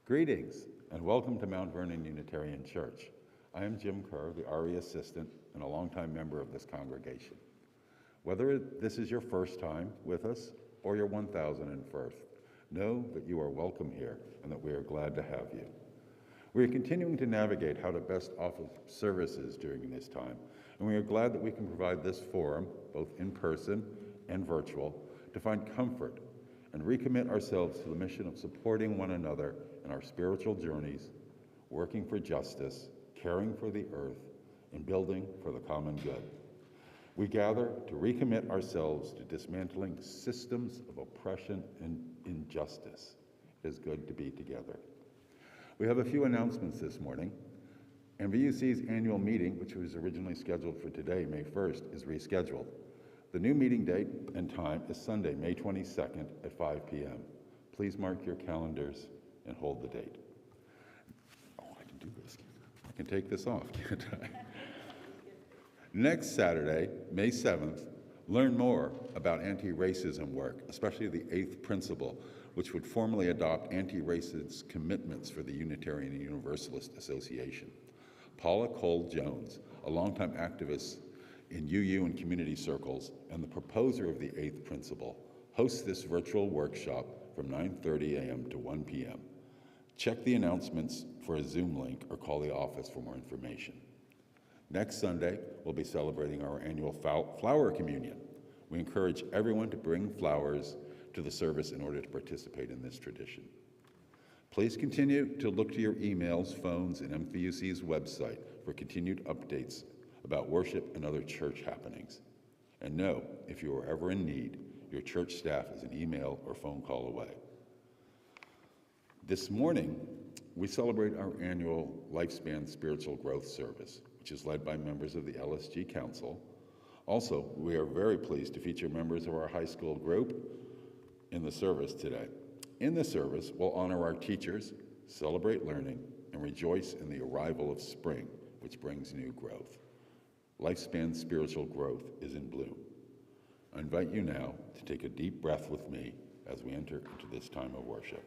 Greetings and welcome to Mount Vernon Unitarian Church. I am Jim Kerr, the RE assistant and a longtime member of this congregation. Whether this is your first time with us or your 1001st, know that you are welcome here and that we are glad to have you. We are continuing to navigate how to best offer services during this time, and we are glad that we can provide this forum, both in person and virtual, to find comfort and recommit ourselves to the mission of supporting one another in our spiritual journeys, working for justice, caring for the earth, and building for the common good. We gather to recommit ourselves to dismantling systems of oppression and injustice. It is good to be together. We have a few announcements this morning. MVUC's annual meeting, which was originally scheduled for today, May 1st, is rescheduled. The new meeting date and time is Sunday, May 22nd at 5 p.m. Please mark your calendars and hold the date. Oh, I can do this. I can take this off, can't I? Next Saturday, May 7th, learn more about anti-racism work, especially the 8th principle, which would formally adopt anti-racist commitments for the Unitarian and Universalist Association. Paula Cole-Jones, a longtime activist in UU and community circles and the proposer of the 8th principle, hosts this virtual workshop from 9:30 a.m. to 1 p.m. Check the announcements for a Zoom link or call the office for more information. Next Sunday, we'll be celebrating our annual flower communion. We encourage everyone to bring flowers to the service in order to participate in this tradition. Please continue to look to your emails, phones, and MVUC's website for continued updates about worship and other church happenings. And know, if you are ever in need, your church staff is an email or phone call away. This morning, we celebrate our annual Lifespan Spiritual Growth Service, which is led by members of the LSG Council. Also, we are very pleased to feature members of our high school group in the service today. In the service, we'll honor our teachers, celebrate learning, and rejoice in the arrival of spring, which brings new growth. Lifespan Spiritual Growth is in bloom. I invite you now to take a deep breath with me as we enter into this time of worship.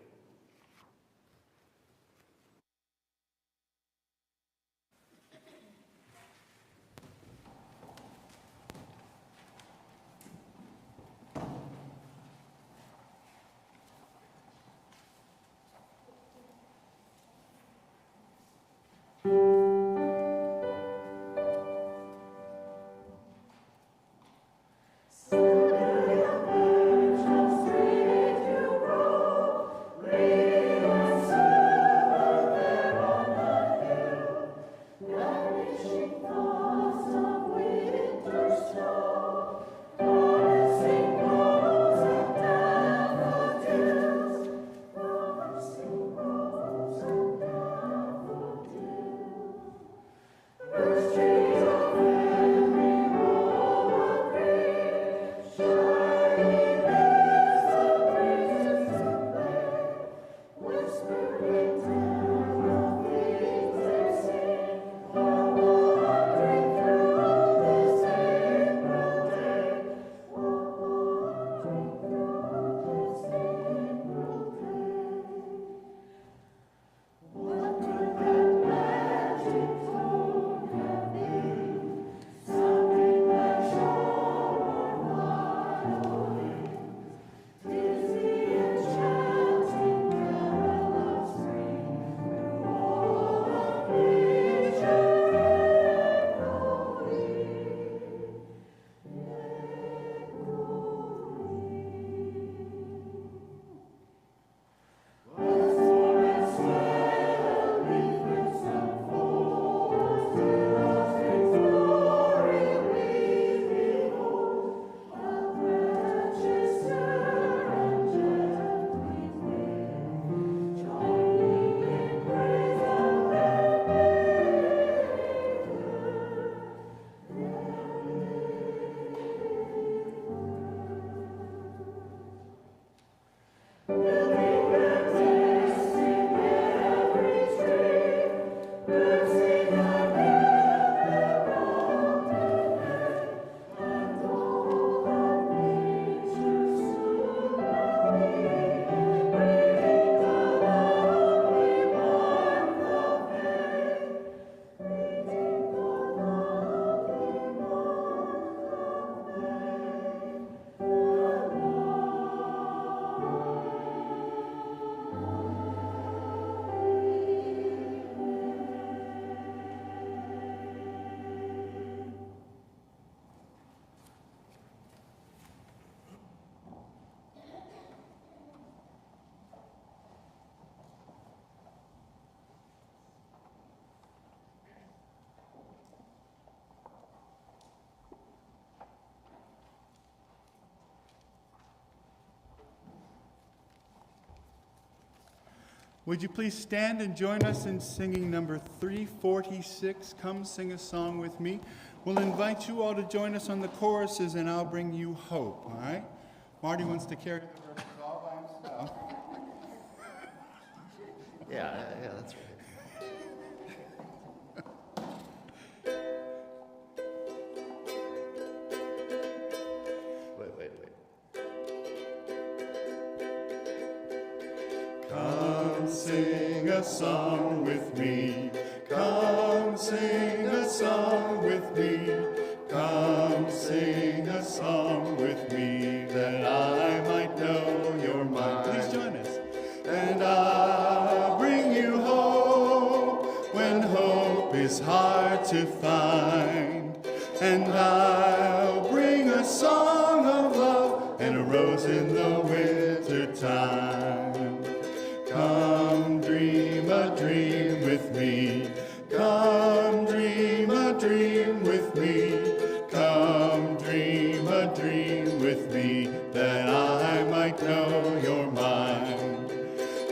Would you please stand and join us in singing number 346, Come Sing a Song With Me. We'll invite you all to join us on the choruses, and I'll bring you hope, all right? Marty wants to carry the verses all by himself. Yeah, that's right. Wait. Come sing a song with me. Come sing a song with me. Come sing a song with me, that I might know your mind. Please join us. And I'll bring you hope when hope is hard to find. And I'll bring a song of love and a rose in the winter time. Come dream a dream with me. Come dream a dream with me. Come dream a dream with me, that I might know your mind.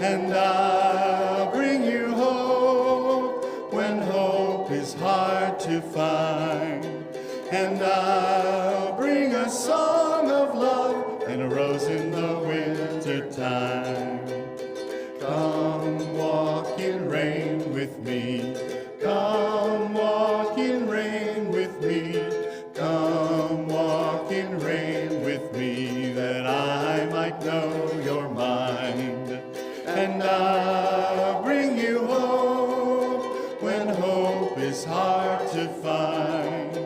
And I'll bring you hope when hope is hard to find. And I'll bring a song of love and a rose in the winter time. Come walk in rain with me. Come walk in rain with me. Come walk in rain with me, that I might know your mind. And I'll bring you hope when hope is hard to find.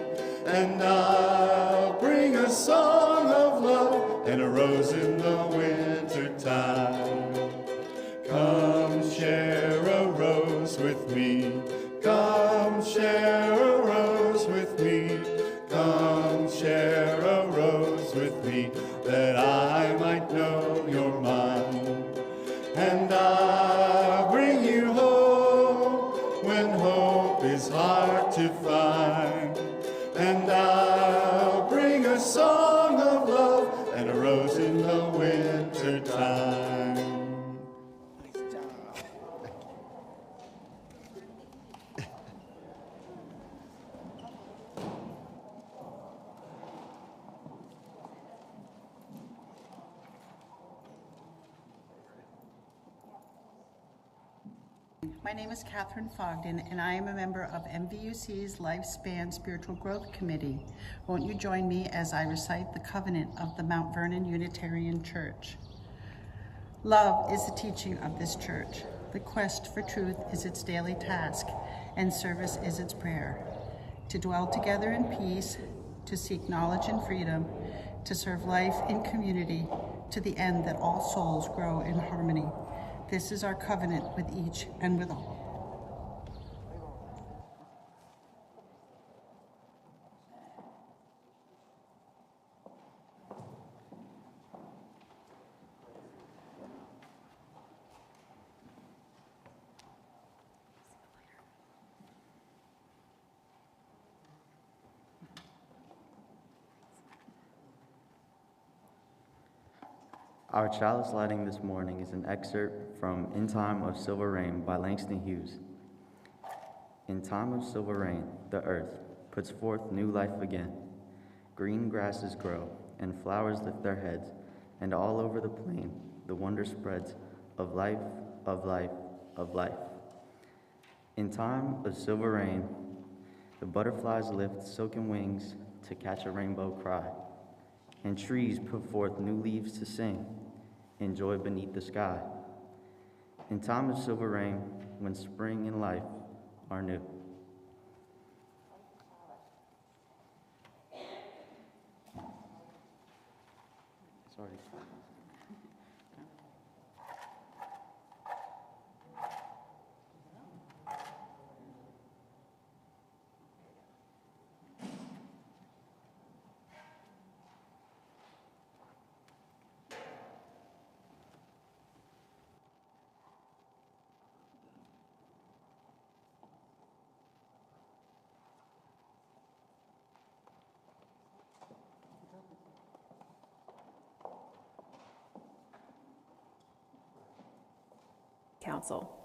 And I'll bring a song of love and a rose in the winter time. Come share a rose with me. Come share a rose with me. Come share a rose with me, that I might know your mind. And I'll bring you hope when hope is hard to find. And I'll bring a song of love and a rose in the winter time. Nice job. My name is Catherine Fogden, and I am a member of MVUC's Lifespan Spiritual Growth Committee. Won't you join me as I recite the covenant of the Mount Vernon Unitarian Church? Love is the teaching of this church. The quest for truth is its daily task, and service is its prayer. To dwell together in peace, to seek knowledge and freedom, to serve life in community, to the end that all souls grow in harmony. This is our covenant with each and with all. Our chalice lighting this morning is an excerpt from In Time of Silver Rain by Langston Hughes. In time of silver rain, the earth puts forth new life again. Green grasses grow, and flowers lift their heads, and all over the plain the wonder spreads of life, of life, of life. In time of silver rain, the butterflies lift silken wings to catch a rainbow cry, and trees put forth new leaves to sing in joy beneath the sky. In time of silver rain, when spring and life are new. Sorry. Council.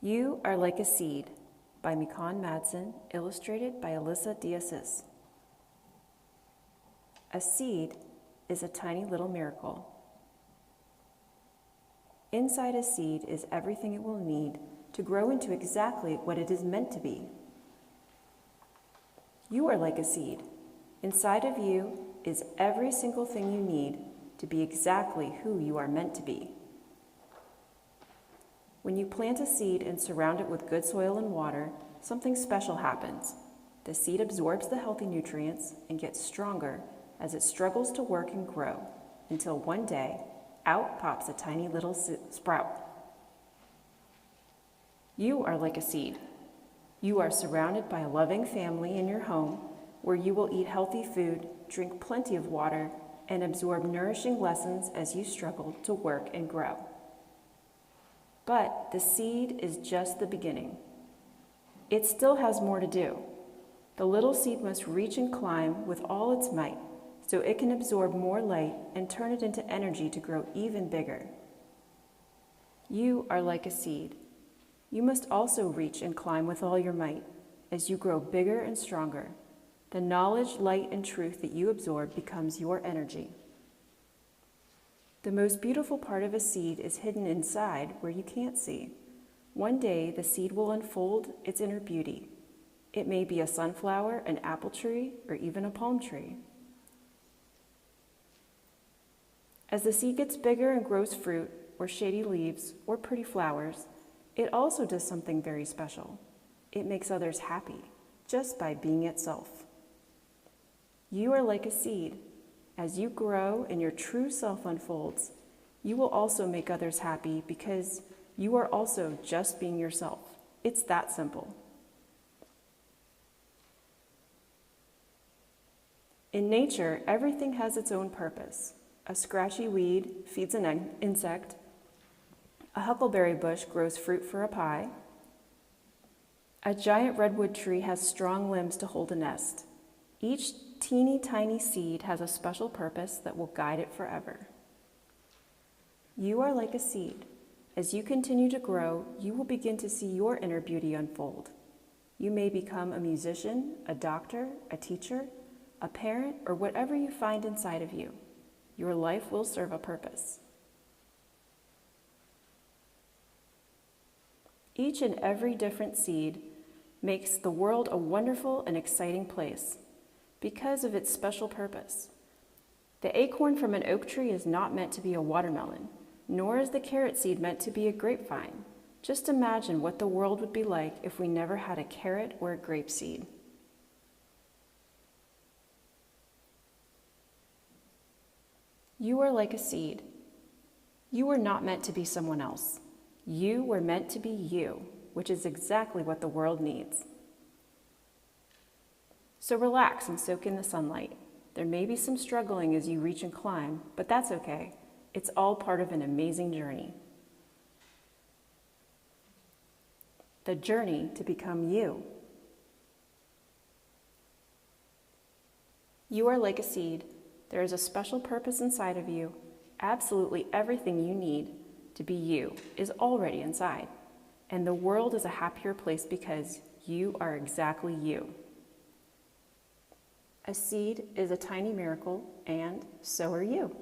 You Are Like a Seed by Mikan Madsen, illustrated by Alyssa Diasis. A seed is a tiny little miracle. Inside a seed is everything it will need to grow into exactly what it is meant to be. You are like a seed. Inside of you is every single thing you need to be exactly who you are meant to be. When you plant a seed and surround it with good soil and water, something special happens. The seed absorbs the healthy nutrients and gets stronger as it struggles to work and grow, until one day, out pops a tiny little sprout. You are like a seed. You are surrounded by a loving family in your home where you will eat healthy food, drink plenty of water, and absorb nourishing lessons as you struggle to work and grow. But the seed is just the beginning. It still has more to do. The little seed must reach and climb with all its might so it can absorb more light and turn it into energy to grow even bigger. You are like a seed. You must also reach and climb with all your might as you grow bigger and stronger. The knowledge, light, and truth that you absorb becomes your energy. The most beautiful part of a seed is hidden inside where you can't see. One day, the seed will unfold its inner beauty. It may be a sunflower, an apple tree, or even a palm tree. As the seed gets bigger and grows fruit, or shady leaves, or pretty flowers, it also does something very special. It makes others happy, just by being itself. You are like a seed. As you grow and your true self unfolds, you will also make others happy because you are also just being yourself. It's that simple. In nature, everything has its own purpose. A scratchy weed feeds an insect. A huckleberry bush grows fruit for a pie. A giant redwood tree has strong limbs to hold a nest. Each teeny tiny seed has a special purpose that will guide it forever. You are like a seed. As you continue to grow, you will begin to see your inner beauty unfold. You may become a musician, a doctor, a teacher, a parent, or whatever you find inside of you. Your life will serve a purpose. Each and every different seed makes the world a wonderful and exciting place because of its special purpose. The acorn from an oak tree is not meant to be a watermelon, nor is the carrot seed meant to be a grapevine. Just imagine what the world would be like if we never had a carrot or a grape seed. You are like a seed. You were not meant to be someone else. You were meant to be you, which is exactly what the world needs. So relax and soak in the sunlight. There may be some struggling as you reach and climb, but that's okay. It's all part of an amazing journey. The journey to become you. You are like a seed. There is a special purpose inside of you. Absolutely everything you need to be you is already inside. And the world is a happier place because you are exactly you. A seed is a tiny miracle, and so are you.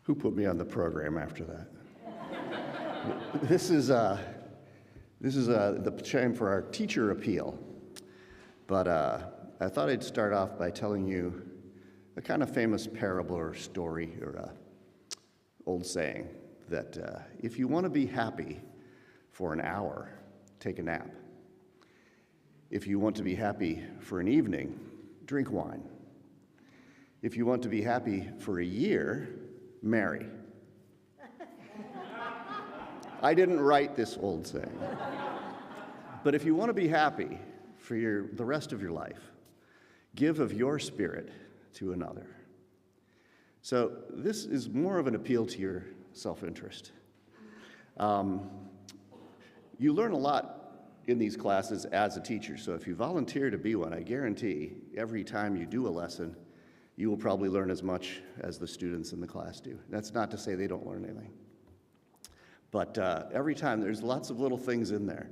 Who put me on the program after that? This is the time for our teacher appeal. But I thought I'd start off by telling you a kind of famous parable or story or old saying that if you want to be happy for an hour, take a nap. If you want to be happy for an evening, drink wine. If you want to be happy for a year, marry. I didn't write this old saying. But if you want to be happy for the rest of your life, give of your spirit to another. So this is more of an appeal to your self-interest. You learn a lot in these classes as a teacher, so if you volunteer to be one, I guarantee every time you do a lesson, you will probably learn as much as the students in the class do. That's not to say they don't learn anything. But every time, there's lots of little things in there.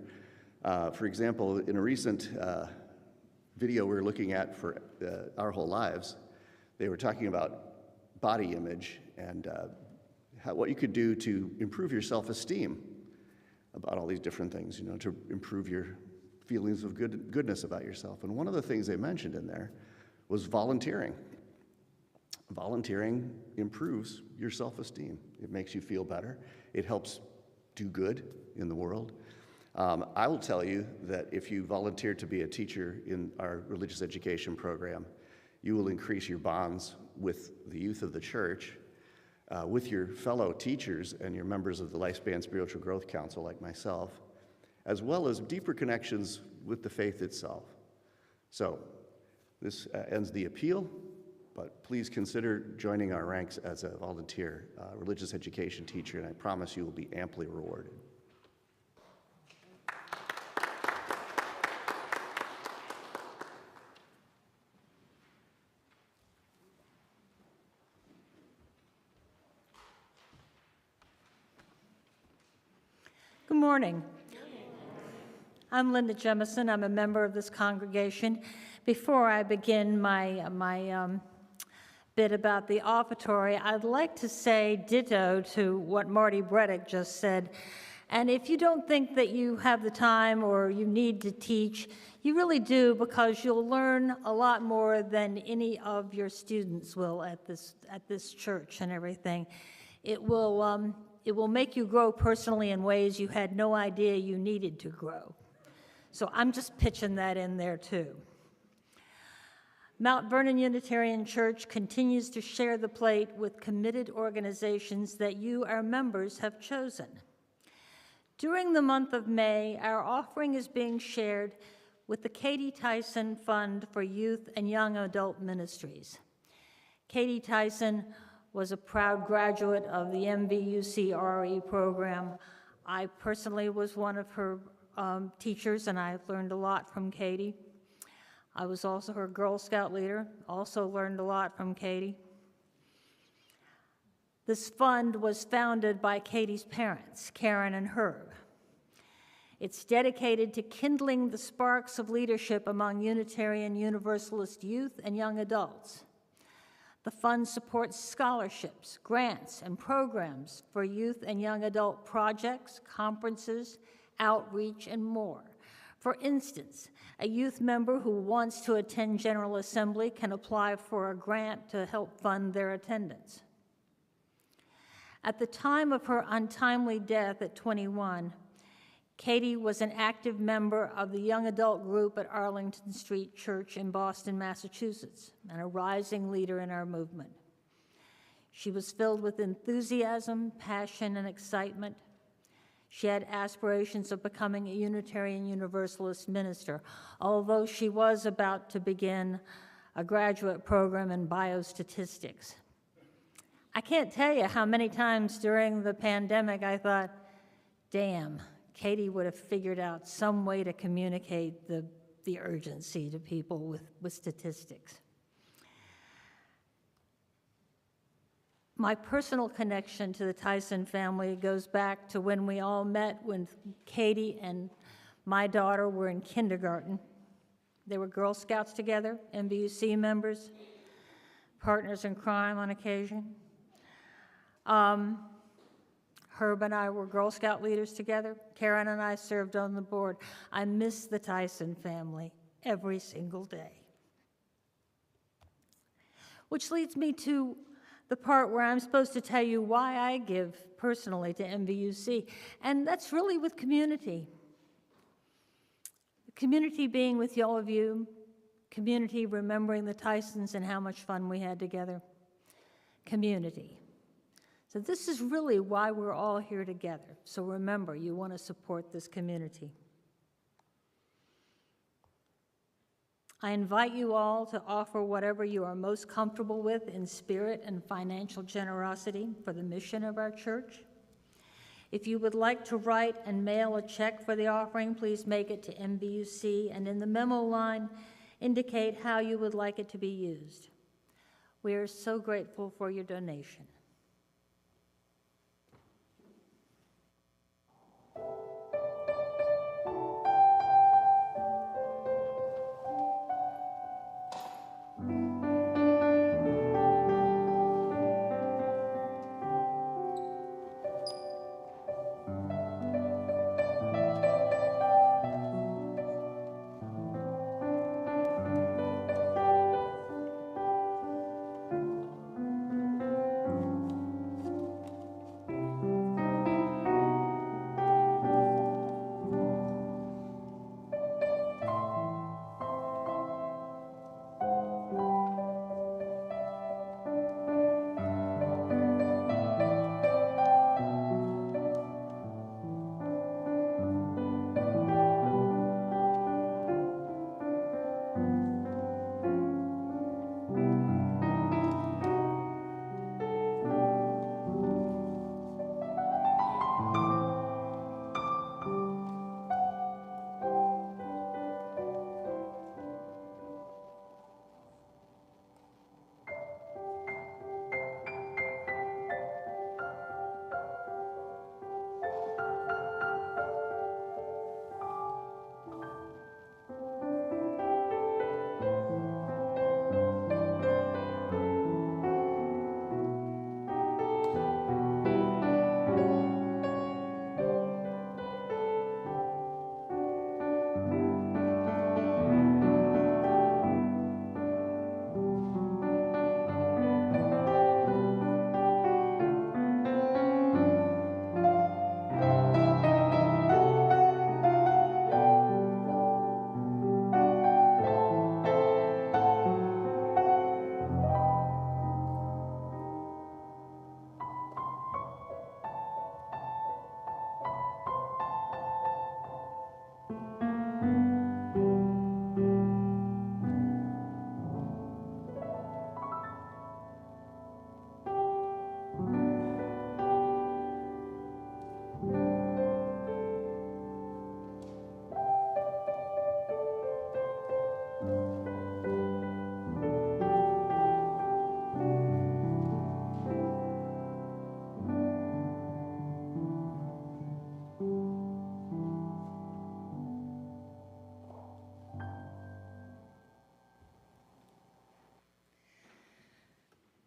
For example, in a recent video we were looking at for Our Whole Lives, they were talking about body image and what you could do to improve your self-esteem about all these different things, you know, to improve your feelings of goodness about yourself. And one of the things they mentioned in there was volunteering. Volunteering improves your self-esteem. It makes you feel better. It helps do good in the world. I will tell you that if you volunteer to be a teacher in our religious education program, you will increase your bonds with the youth of the church, with your fellow teachers and your members of the Lifespan Spiritual Growth Council like myself, as well as deeper connections with the faith itself. So this ends the appeal, but please consider joining our ranks as a volunteer religious education teacher, and I promise you will be amply rewarded. Good morning. I'm Linda Jemison. I'm a member of this congregation. Before I begin my bit about the offertory, I'd like to say ditto to what Marty Breddick just said. And if you don't think that you have the time or you need to teach, you really do, because you'll learn a lot more than any of your students will at this church and everything. It will make you grow personally in ways you had no idea you needed to grow. So I'm just pitching that in there too. Mount Vernon Unitarian Church continues to share the plate with committed organizations that you, our members, have chosen. During the month of May, our offering is being shared with the Katie Tyson Fund for Youth and Young Adult Ministries. Katie Tyson was a proud graduate of the MVUC RE program. I personally was one of her teachers, and I learned a lot from Katie. I was also her Girl Scout leader, also learned a lot from Katie. This fund was founded by Katie's parents, Karen and Herb. It's dedicated to kindling the sparks of leadership among Unitarian Universalist youth and young adults. The fund supports scholarships, grants, and programs for youth and young adult projects, conferences, outreach, and more. For instance, a youth member who wants to attend General Assembly can apply for a grant to help fund their attendance. At the time of her untimely death at 21, Katie was an active member of the young adult group at Arlington Street Church in Boston, Massachusetts, and a rising leader in our movement. She was filled with enthusiasm, passion, and excitement. She had aspirations of becoming a Unitarian Universalist minister, although she was about to begin a graduate program in biostatistics. I can't tell you how many times during the pandemic I thought, damn, Katie would have figured out some way to communicate the urgency to people with statistics. My personal connection to the Tyson family goes back to when we all met when Katie and my daughter were in kindergarten. They were Girl Scouts together, MVUC members, partners in crime on occasion. Herb and I were Girl Scout leaders together. Karen and I served on the board. I miss the Tyson family every single day. Which leads me to the part where I'm supposed to tell you why I give personally to MVUC, and that's really with community. Community being with all of you, community remembering the Tysons and how much fun we had together. Community. So this is really why we're all here together. So remember, you want to support this community. I invite you all to offer whatever you are most comfortable with in spirit and financial generosity for the mission of our church. If you would like to write and mail a check for the offering, please make it to MVUC, and in the memo line, indicate how you would like it to be used. We are so grateful for your donation.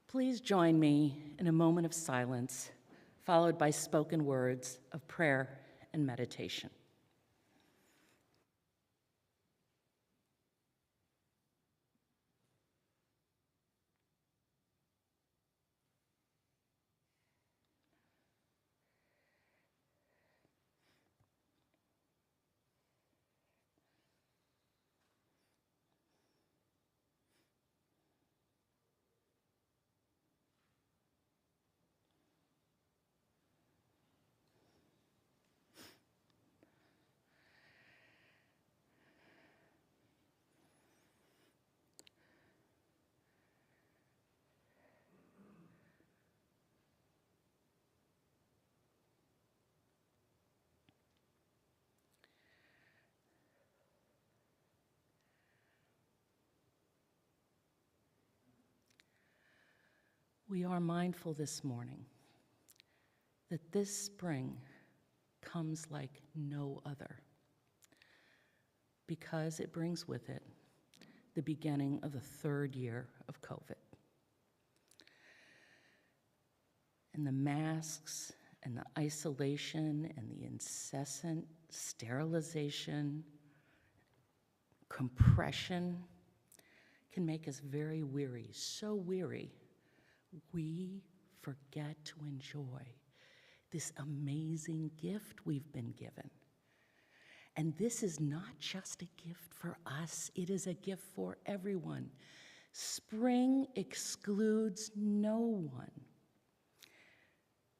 Please join me in a moment of silence, followed by spoken words of prayer and meditation. We are mindful this morning that this spring comes like no other, because it brings with it the beginning of the third year of COVID. and the masks and the isolation and the incessant sterilization, compression can make us very weary, so weary we forget to enjoy this amazing gift we've been given. And this is not just a gift for us, it is a gift for everyone. Spring excludes no one.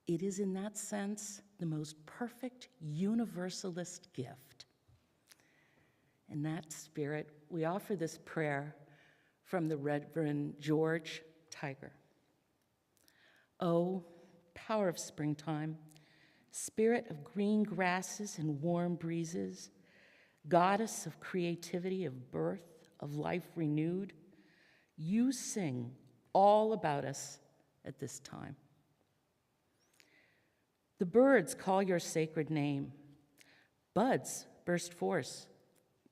It is, in that sense, the most perfect universalist gift. In that spirit, we offer this prayer from the Reverend George Tiger. O power of springtime, spirit of green grasses and warm breezes, goddess of creativity, of birth, of life renewed, you sing all about us at this time. The birds call your sacred name. Buds burst forth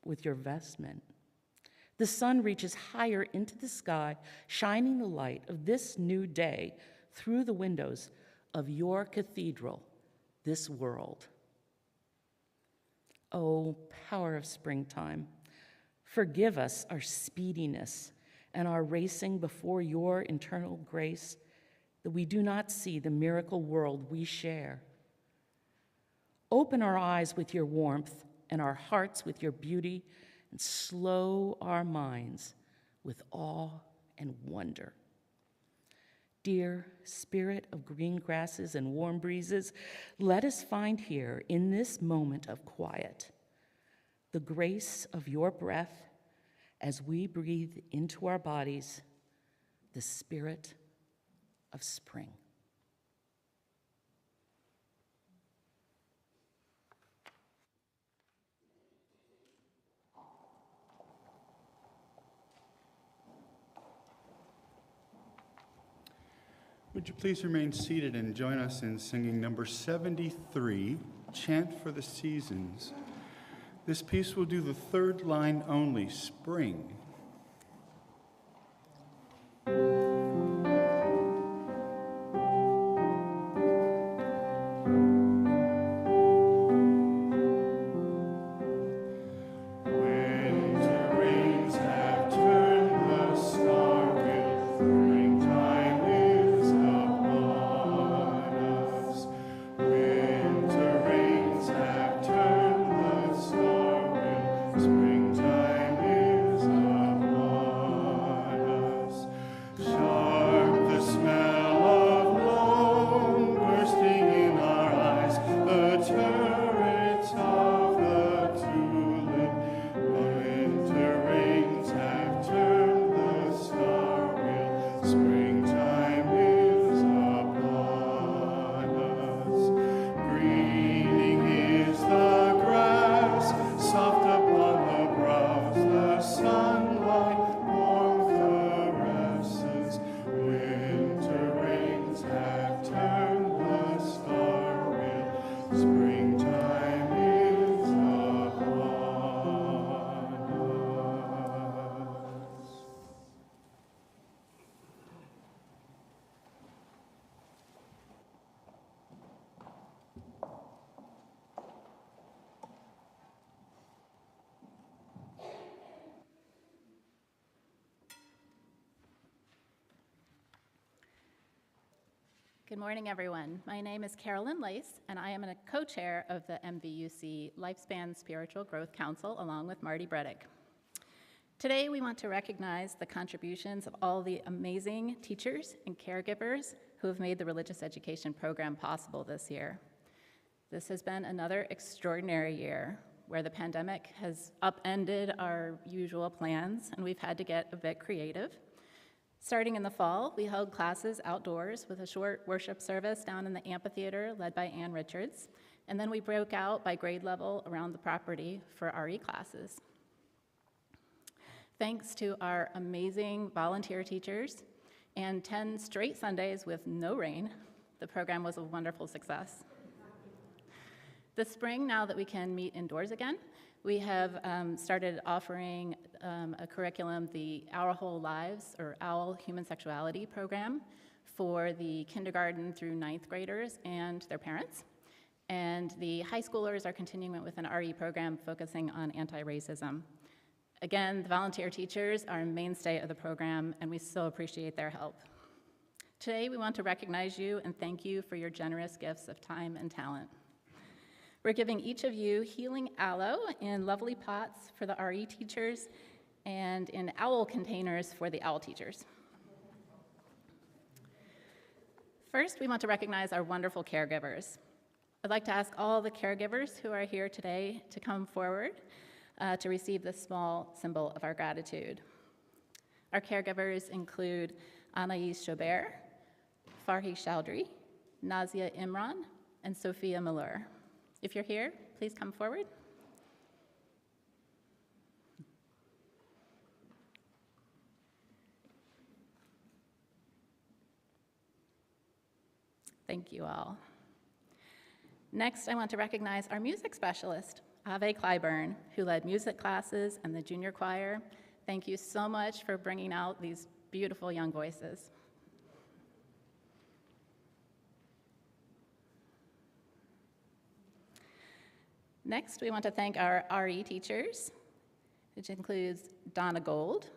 with your vestment. The sun reaches higher into the sky, shining the light of this new day through the windows of your cathedral, this world. O power of springtime, forgive us our speediness and our racing before your internal grace, that we do not see the miracle world we share. Open our eyes with your warmth and our hearts with your beauty, and slow our minds with awe and wonder. Dear spirit of green grasses and warm breezes, let us find here, in this moment of quiet, the grace of your breath as we breathe into our bodies the spirit of spring. Would you please remain seated and join us in singing number 73, Chant for the Seasons. This piece will do the third line only, Spring. Good morning, everyone. My name is Carolyn Lace, and I am a co-chair of the MVUC Lifespan Spiritual Growth Council, along with Marty Bredick. Today, we want to recognize the contributions of all the amazing teachers and caregivers who have made the religious education program possible this year. This has been another extraordinary year where the pandemic has upended our usual plans, and we've had to get a bit creative. Starting in the fall, we held classes outdoors with a short worship service down in the amphitheater led by Ann Richards, and then we broke out by grade level around the property for RE classes. Thanks to our amazing volunteer teachers and 10 straight Sundays with no rain, the program was a wonderful success. This spring, now that we can meet indoors again, we have started offering a curriculum, the Our Whole Lives, or OWL Human Sexuality program, for the kindergarten through 9th graders and their parents. And the high schoolers are continuing with an RE program focusing on anti-racism. Again, the volunteer teachers are a mainstay of the program, and we so appreciate their help. Today, we want to recognize you and thank you for your generous gifts of time and talent. We're giving each of you healing aloe in lovely pots for the RE teachers and in owl containers for the owl teachers. First, we want to recognize our wonderful caregivers. I'd like to ask all the caregivers who are here today to come forward to receive this small symbol of our gratitude. Our caregivers include Anais Chaubert, Farhi Chowdhury, Nazia Imran, and Sophia Malur. If you're here, please come forward. Thank you all. Next, I want to recognize our music specialist, Ave Clyburn, who led music classes and the junior choir. Thank you so much for bringing out these beautiful young voices. Next, we want to thank our RE teachers, which includes Donna Gold,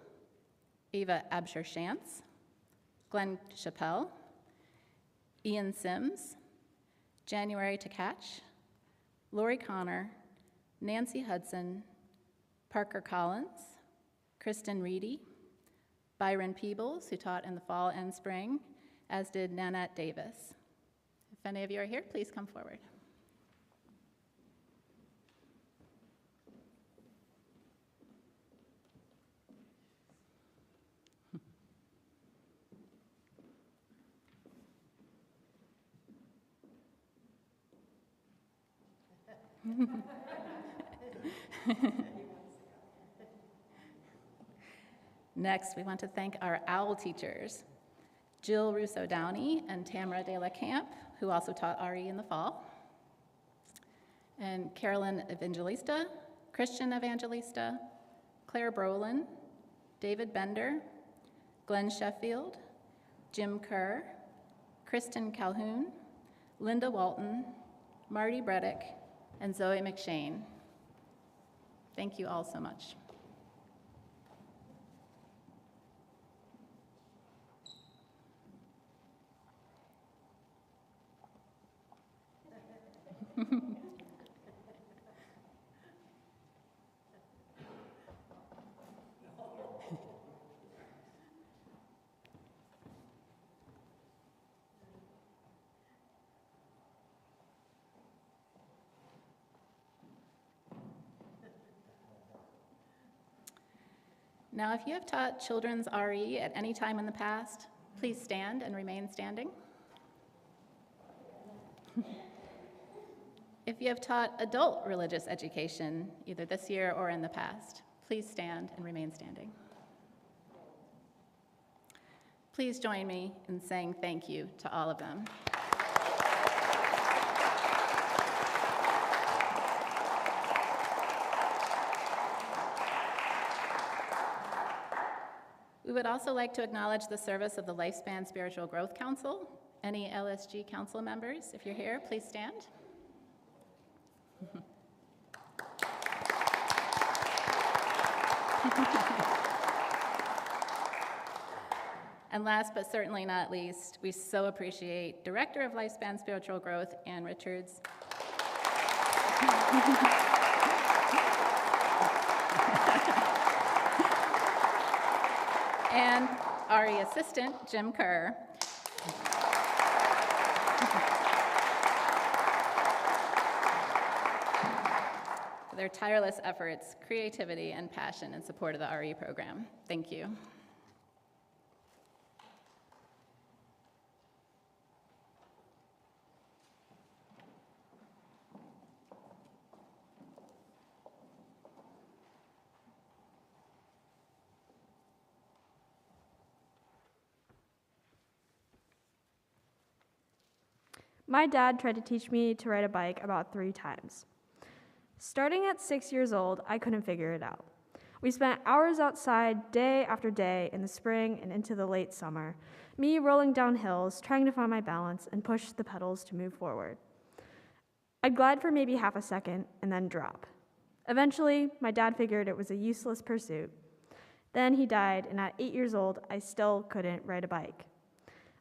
Eva Absher-Shantz, Glenn Chappelle, Ian Sims, January Takach, Lori Connor, Nancy Hudson, Parker Collins, Kristen Reedy, Byron Peebles, who taught in the fall and spring, as did Nanette Davis. If any of you are here, please come forward. Next, we want to thank our OWL teachers, Jill Russo-Downey and Tamara De La Camp, who also taught RE in the fall, and Carolyn Evangelista, Christian Evangelista, Claire Brolin, David Bender, Glenn Sheffield, Jim Kerr, Kristen Calhoun, Linda Walton, Marty Bredick, and Zoe McShane. Thank you all so much. Now, if you have taught children's RE at any time in the past, please stand and remain standing. If you have taught adult religious education, either this year or in the past, please stand and remain standing. Please join me in saying thank you to all of them. We would also like to acknowledge the service of the Lifespan Spiritual Growth Council. Any LSG council members, if you're here, please stand. And last but certainly not least, we so appreciate Director of Lifespan Spiritual Growth, Ann Richards. And RE Assistant, Jim Kerr. For their tireless efforts, creativity, and passion in support of the RE program. Thank you. My dad tried to teach me to ride a bike about 3 times. Starting at 6 years old, I couldn't figure it out. We spent hours outside day after day in the spring and into the late summer, me rolling down hills, trying to find my balance and push the pedals to move forward. I'd glide for maybe half a second and then drop. Eventually, my dad figured it was a useless pursuit. Then he died, and at 8 years old, I still couldn't ride a bike.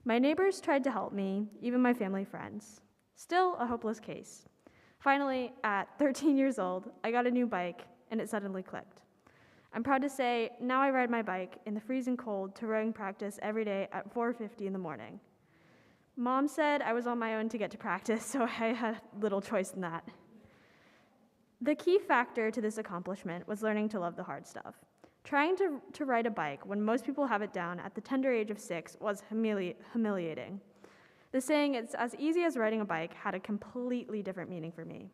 My neighbors tried to help me, even my family friends. Still a hopeless case. Finally, at 13 years old, I got a new bike, and it suddenly clicked. I'm proud to say, now I ride my bike in the freezing cold to rowing practice every day at 4:50 in the morning. Mom said I was on my own to get to practice, so I had little choice in that. The key factor to this accomplishment was learning to love the hard stuff. Trying to ride a bike when most people have it down at the tender age of 6 was humiliating. The saying, "It's as easy as riding a bike," had a completely different meaning for me.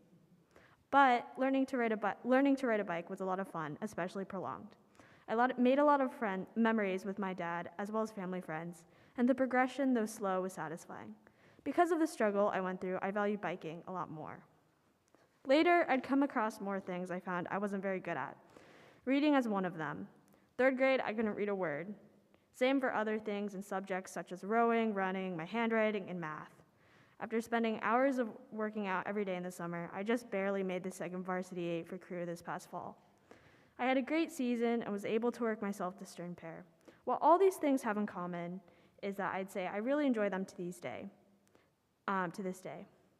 But learning to ride a bike was a lot of fun, especially prolonged. I made a lot of memories with my dad, as well as family friends, and the progression, though slow, was satisfying. Because of the struggle I went through, I valued biking a lot more. Later, I'd come across more things I found I wasn't very good at. Reading as one of them. 3rd grade, I couldn't read a word. Same for other things and subjects such as rowing, running, my handwriting, and math. After spending hours of working out every day in the summer, I just barely made the second varsity 8 for career this past fall. I had a great season and was able to work myself to stern pair. What all these things have in common is that I'd say I really enjoy them to this day.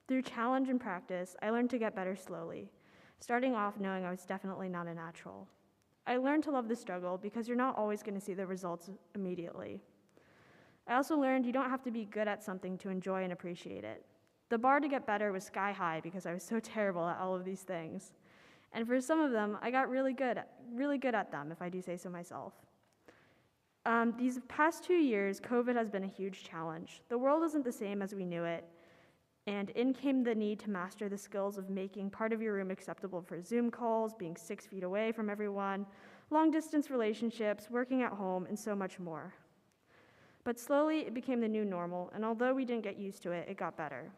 Through challenge and practice, I learned to get better slowly, starting off knowing I was definitely not a natural. I learned to love the struggle because you're not always going to see the results immediately. I also learned you don't have to be good at something to enjoy and appreciate it. The bar to get better was sky high because I was so terrible at all of these things. And for some of them, I got really good at them, if I do say so myself. These past 2 years, COVID has been a huge challenge. The world isn't the same as we knew it, and in came the need to master the skills of making part of your room acceptable for Zoom calls, being 6 feet away from everyone, long-distance relationships, working at home, and so much more. But slowly, it became the new normal, and although we didn't get used to it, it got better.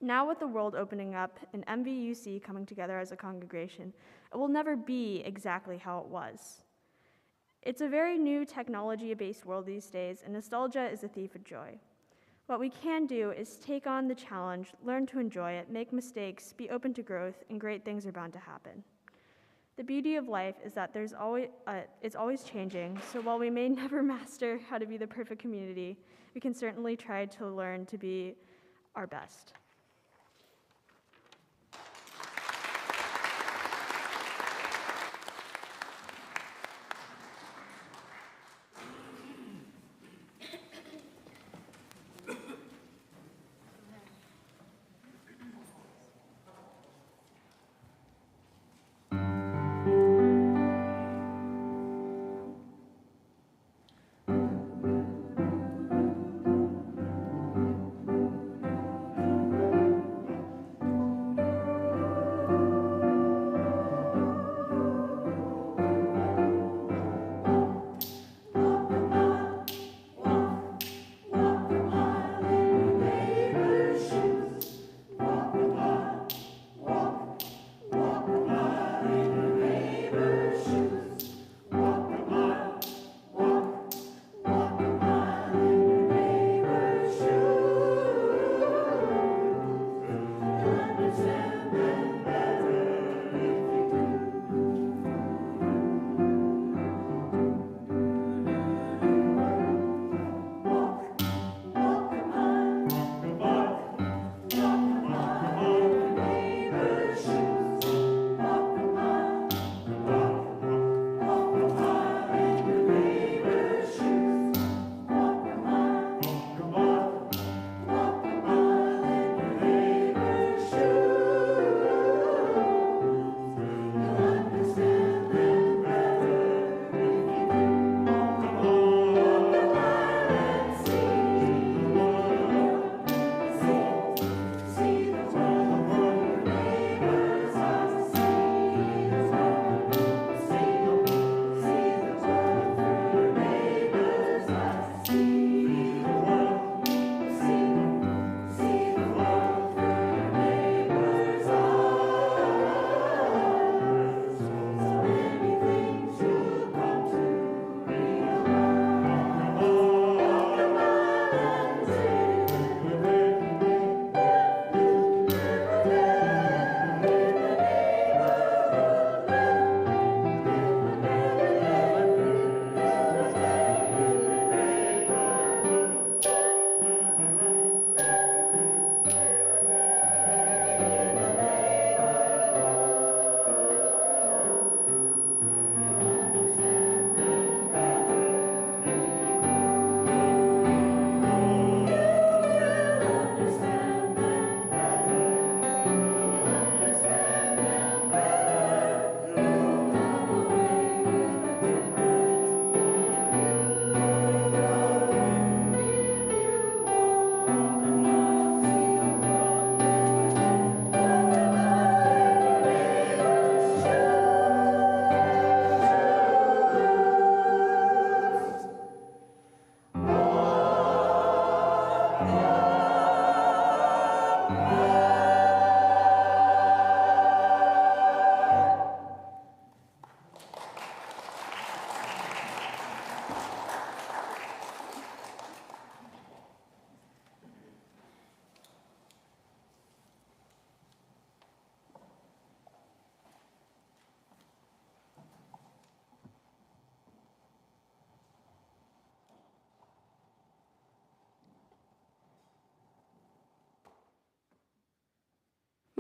Now with the world opening up and MVUC coming together as a congregation, it will never be exactly how it was. It's a very new technology-based world these days, and nostalgia is a thief of joy. What we can do is take on the challenge, learn to enjoy it, make mistakes, be open to growth, and great things are bound to happen. The beauty of life is that it's always changing, so while we may never master how to be the perfect community, we can certainly try to learn to be our best.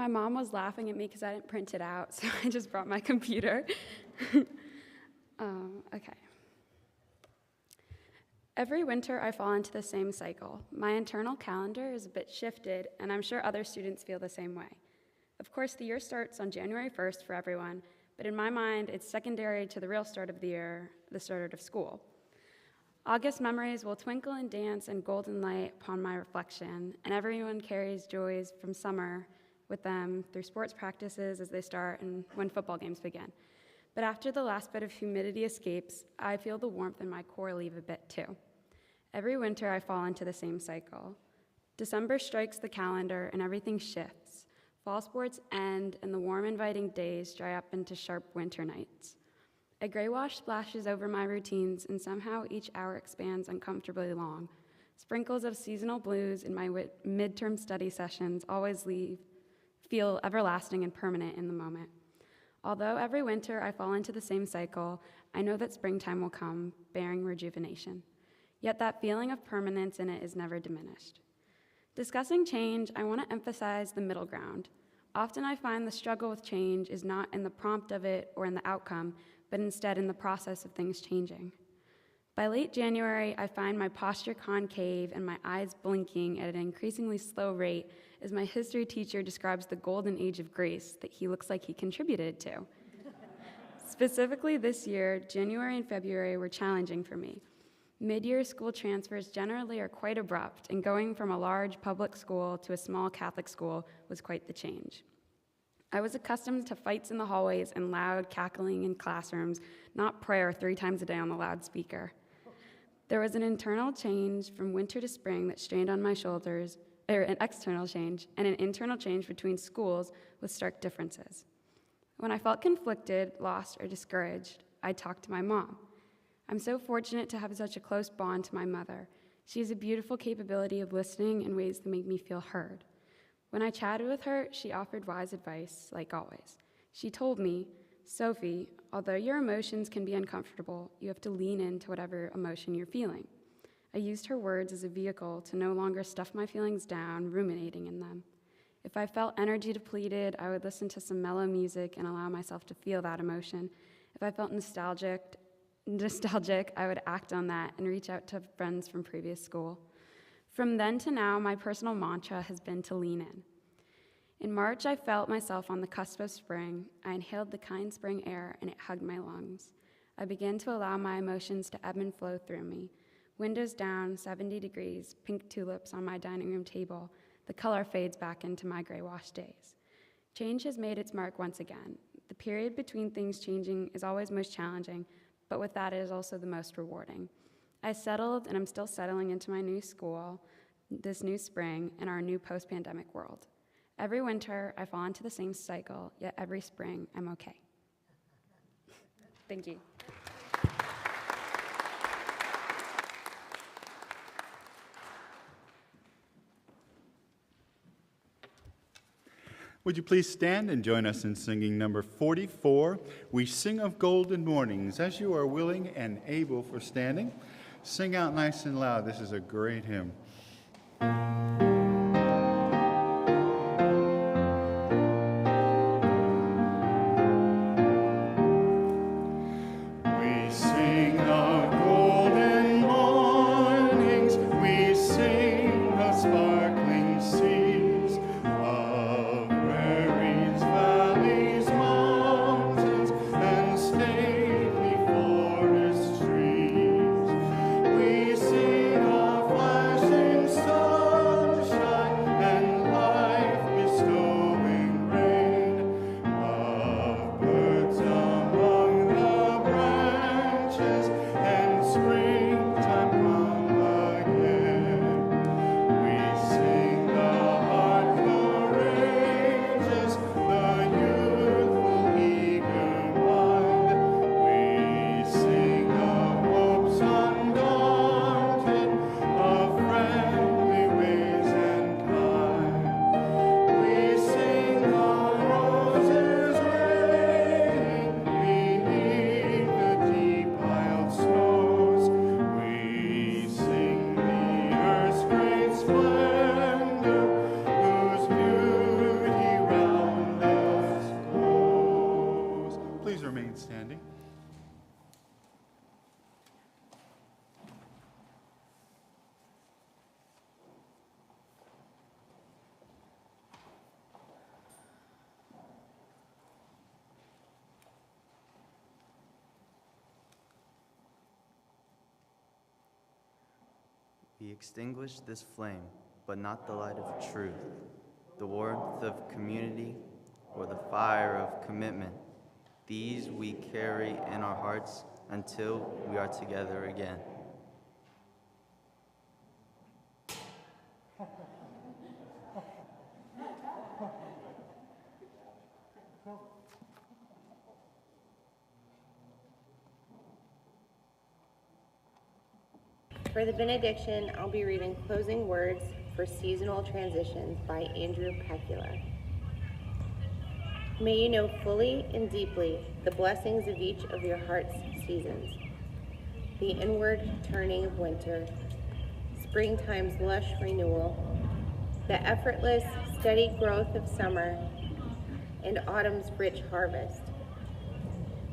My mom was laughing at me because I didn't print it out, so I just brought my computer. Okay. Every winter, I fall into the same cycle. My internal calendar is a bit shifted, and I'm sure other students feel the same way. Of course, the year starts on January 1st for everyone, but in my mind, it's secondary to the real start of the year, the start of school. August memories will twinkle and dance in golden light upon my reflection, and everyone carries joys from summer with them through sports practices as they start and when football games begin. But after the last bit of humidity escapes, I feel the warmth in my core leave a bit too. Every winter, I fall into the same cycle. December strikes the calendar and everything shifts. Fall sports end and the warm, inviting days dry up into sharp winter nights. A gray wash splashes over my routines, and somehow each hour expands uncomfortably long. Sprinkles of seasonal blues in my midterm study sessions always feel everlasting and permanent in the moment. Although every winter I fall into the same cycle, I know that springtime will come, bearing rejuvenation. Yet that feeling of permanence in it is never diminished. Discussing change, I want to emphasize the middle ground. Often I find the struggle with change is not in the prompt of it or in the outcome, but instead in the process of things changing. By late January, I find my posture concave and my eyes blinking at an increasingly slow rate as my history teacher describes the golden age of grace that he looks like he contributed to. Specifically this year, January and February were challenging for me. Mid-year school transfers generally are quite abrupt, and going from a large public school to a small Catholic school was quite the change. I was accustomed to fights in the hallways and loud cackling in classrooms, not prayer 3 times a day on the loudspeaker. There was an internal change from winter to spring that strained on my shoulders, an external change, and an internal change between schools with stark differences. When I felt conflicted, lost, or discouraged, I talked to my mom. I'm so fortunate to have such a close bond to my mother. She has a beautiful capability of listening in ways that make me feel heard. When I chatted with her, she offered wise advice, like always. She told me, "Sophie, although your emotions can be uncomfortable, you have to lean into whatever emotion you're feeling." I used her words as a vehicle to no longer stuff my feelings down, ruminating in them. If I felt energy depleted, I would listen to some mellow music and allow myself to feel that emotion. If I felt nostalgic, I would act on that and reach out to friends from previous school. From then to now, my personal mantra has been to lean in. In March, I felt myself on the cusp of spring. I inhaled the kind spring air, and it hugged my lungs. I began to allow my emotions to ebb and flow through me. Windows down, 70 degrees, pink tulips on my dining room table. The color fades back into my gray wash days. Change has made its mark once again. The period between things changing is always most challenging, but with that, it is also the most rewarding. I settled, and I'm still settling into my new school, this new spring, in our new post-pandemic world. Every winter, I fall into the same cycle, yet every spring, I'm okay. Thank you. Would you please stand and join us in singing number 44, We Sing of Golden Mornings. As you are willing and able for standing, sing out nice and loud. This is a great hymn. We extinguish this flame, but not the light of truth, the warmth of community, or the fire of commitment. These we carry in our hearts until we are together again. For the benediction, I'll be reading Closing Words for Seasonal Transitions by Andrew Pecula. May you know fully and deeply the blessings of each of your heart's seasons, the inward turning of winter, springtime's lush renewal, the effortless, steady growth of summer, and autumn's rich harvest.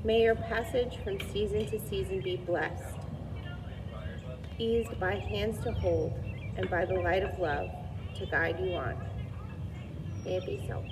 May your passage from season to season be blessed, eased by hands to hold and by the light of love to guide you on. May it be so.